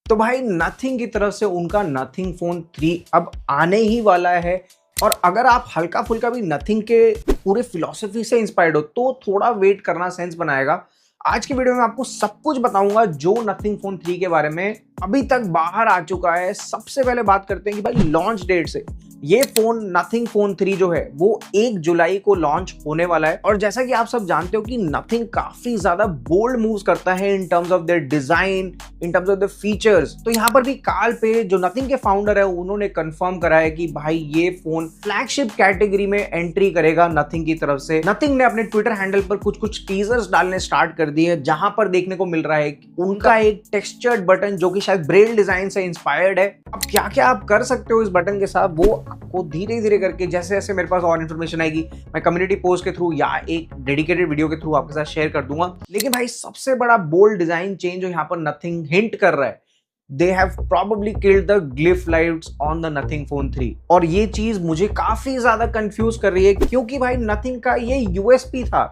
तो भाई नथिंग की तरफ से उनका नथिंग फोन 3 अब आने ही वाला है। और अगर आप हल्का फुल्का भी नथिंग के पूरे फिलॉसफी से इंस्पायर्ड हो तो थोड़ा वेट करना सेंस बनाएगा। आज की वीडियो में आपको सब कुछ बताऊंगा जो नथिंग फोन 3 के बारे में अभी तक बाहर आ चुका है। सबसे पहले बात करते हैं कि भाई लॉन्च डेट से ये फोन नथिंग फोन 3 जो है वो 1 जुलाई को लॉन्च होने वाला है। और जैसा कि आप सब जानते हो कि नथिंग काफी ज्यादा बोल्ड मूव्स करता है in terms of their design, in terms of the features. तो यहाँ पर भी काल पे जो नथिंग के फाउंडर है उन्होंने कंफर्म करा है कि भाई ये फोन फ्लैगशिप कैटेगरी में एंट्री करेगा नथिंग की तरफ से। नथिंग ने अपने ट्विटर हैंडल पर कुछ टीजर्स डालने स्टार्ट कर दिए जहां पर देखने को मिल रहा है उनका एक टेक्सचर्ड बटन जो कि शायद ब्रेल डिजाइन से इंस्पायर्ड है। अब क्या क्या आप कर सकते हो इस बटन के साथ वो आपको धीरे धीरे करके जैसे जैसे मेरे पास और इन्फॉर्मेशन आएगी मैं कम्युनिटी पोस्ट के थ्रू या एक डेडिकेटेड वीडियो के थ्रू आपके साथ शेयर कर दूंगा। लेकिन भाई सबसे बड़ा बोल्ड डिजाइन चेंज जो यहाँ पर नथिंग हिंट कर रहा है, they have probably killed the glyph lights on the Nothing Phone 3। और ये चीज मुझे काफी ज्यादा कंफ्यूज कर रही है क्योंकि भाई नथिंग का ये यूएसपी था।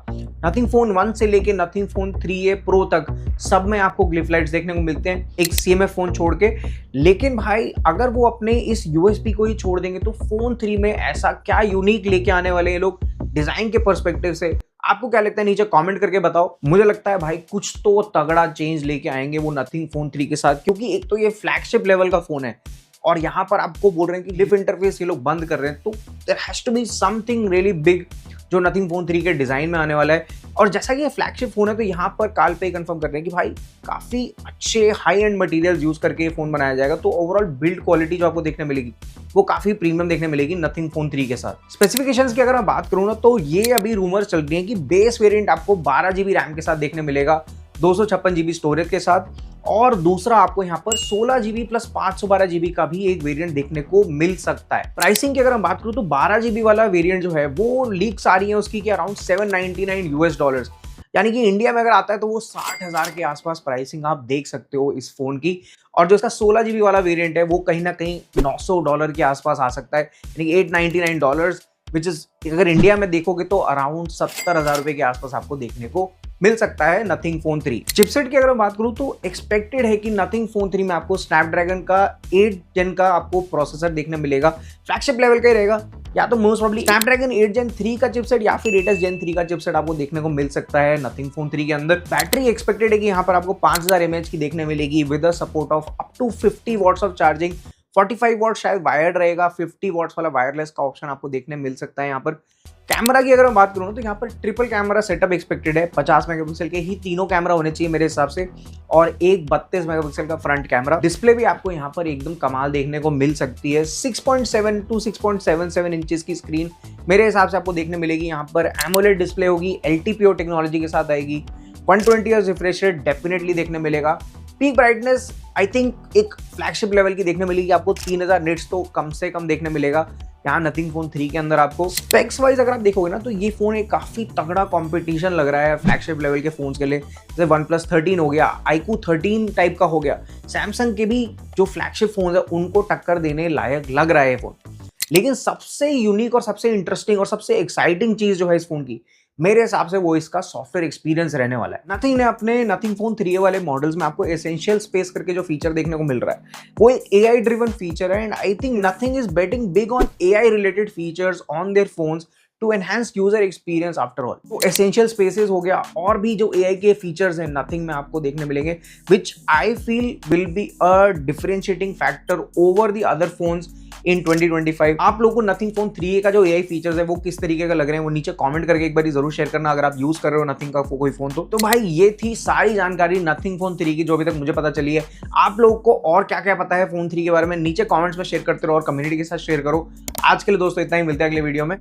नथिंग फोन 1 से लेके नथिंग फोन 3A प्रो तक सब में आपको ग्लिफ लाइट्स देखने को मिलते हैं एक CMF फोन छोड़ के। लेकिन भाई अगर वो अपने इस यूएसपी को ही छोड़ देंगे तो फोन 3 में ऐसा क्या यूनिक लेके आने वाले हैं लोग डिजाइन के पर्सपेक्टिव से। आपको क्या लगता है नीचे कमेंट करके बताओ। मुझे लगता है भाई कुछ तो तगड़ा चेंज लेके आएंगे वो नथिंग फोन 3 के साथ, क्योंकि एक तो ये फ्लैगशिप लेवल का फोन है और यहाँ पर आपको बोल रहे हैं कि ग्लिफ इंटरफेस ये लोग बंद कर रहे हैं, तो there has to be something really big जो नथिंग फोन 3 के डिजाइन में आने वाला है। और जैसा कि ये फ्लैगशिप फोन है तो यहाँ पर काल पे कंफर्म कर रहे हैं कि भाई काफी अच्छे हाई एंड मटेरियल्स यूज करके ये फोन बनाया जाएगा। तो ओवरऑल बिल्ड क्वालिटी जो आपको देखने मिलेगी वो काफी प्रीमियम देखने मिलेगी नथिंग फोन 3 के साथ। स्पेसिफिकेशंस की अगर मैं बात करूँ ना तो ये अभी रूमर्स चल रही है कि बेस वेरिएंट आपको 12GB रैम के साथ देखने मिलेगा 256GB स्टोरेज के साथ, और दूसरा आपको यहाँ पर 16GB प्लस 512GB का भी एक वेरिएंट देखने को मिल सकता है। प्राइसिंग की अगर हम बात करूँ तो 12GB वाला वेरिएंट जो है वो लीक्स आ रही है उसकी कि अराउंड $799, यानी कि इंडिया में अगर आता है तो वो 60,000 के आसपास प्राइसिंग आप देख सकते हो इस फोन की। और जो इसका 16GB वाला वेरिएंट है वो कहीं ना कहीं $900 के आसपास आ सकता है, यानी कि $899, विच इज अगर इंडिया में देखोगे तो अराउंड 70,000 रुपए के आसपास आपको देखने को मिल सकता है नथिंग फोन 3। चिपसेट की अगर मैं बात करूं तो एक्सपेक्टेड है कि नथिंग फोन 3 में आपको स्नैपड्रैगन का 8 Gen का आपको प्रोसेसर देखने मिलेगा, फ्लैगशिप लेवल का ही रहेगा, या तो मोस्ट प्रोबब्ली स्नैपड्रैगन 8 Gen 3 का चिपसेट या फिर 8s Gen 3 का चिपसेट आपको देखने को मिल सकता है नथिंग फोन 3 के अंदर। बैटरी एक्सपेक्टेड है कि यहाँ पर आपको 5000 mAh की देखने मिलेगी with the support of up to 50 watts of charging. 45 watt शायद वायर्ड रहेगा, 50 वॉट्स वाला वायरलेस का ऑप्शन आपको देखने मिल सकता है यहाँ पर। कैमरा की अगर मैं बात करूँ तो यहाँ पर ट्रिपल कैमरा सेटअप एक्सपेक्टेड है, 50 मेगापिक्सल के ही तीनों कैमरा होने चाहिए मेरे हिसाब से, और एक 32 मेगापिक्सल का फ्रंट कैमरा। डिस्प्ले भी आपको यहाँ पर एकदम कमाल देखने को मिल सकती है, 6.7 to 6.77 इंचेस की स्क्रीन मेरे हिसाब से आपको देखने मिलेगी। यहाँ पर एमोलेड डिस्प्ले होगी, LTPO टेक्नोलॉजी के साथ आएगी, 120 Hz रिफ्रेश रेट डेफिनेटली देखने मिलेगा। पीक ब्राइटनेस आई थिंक एक फ्लैगशिप लेवल की देखने मिलेगी आपको, 3000 निट्स तो कम से कम देखने मिलेगा यहाँ नथिंग फोन 3 के अंदर आपको। स्पेक्स वाइज अगर आप देखोगे ना तो ये फोन एक काफी तगड़ा कंपटीशन लग रहा है फ्लैगशिप लेवल के फोन्स के लिए। जैसे OnePlus 13 हो गया, iQOO 13 टाइप का हो गया, सैमसंग के भी जो फ्लैगशिप फोन है उनको टक्कर देने लायक लग रहा है ये फोन। लेकिन सबसे यूनिक और सबसे इंटरेस्टिंग और सबसे एक्साइटिंग चीज जो है इस फोन की मेरे हिसाब से वो इसका सॉफ्टवेयर एक्सपीरियंस रहने वाला है। नथिंग ने अपने नथिंग फोन 3A वाले मॉडल्स में आपको एसेंशियल स्पेस करके जो फीचर देखने को मिल रहा है वो एक AI ड्रिवन फीचर है, and I think Nothing is betting big on AI related features on their phones to enhance user experience after all. तो एसेंशियल स्पेसेस हो गया और भी जो AI के फीचर्स हैं नथिंग में आपको देखने मिलेंगे, which I feel will be a differentiating factor over the other phones in 2025। आप लोगों को नथिंग फोन 3A का जो AI फीचर्स है वो किस तरीके का लग रहे हैं वो नीचे कमेंट करके एक बार जरूर शेयर करना अगर आप यूज कर रहे हो नथिंग का कोई फोन। तो भाई ये थी सारी जानकारी नथिंग फोन 3 की जो अभी तक मुझे पता चली है। आप लोगों को और क्या क्या पता है फोन 3 के बारे में नीचे कमेंट्स में शेयर करते रहो और कम्युनिटी के साथ शेयर करो। आज के लिए दोस्तों इतना ही, मिलते हैं अगले वीडियो में।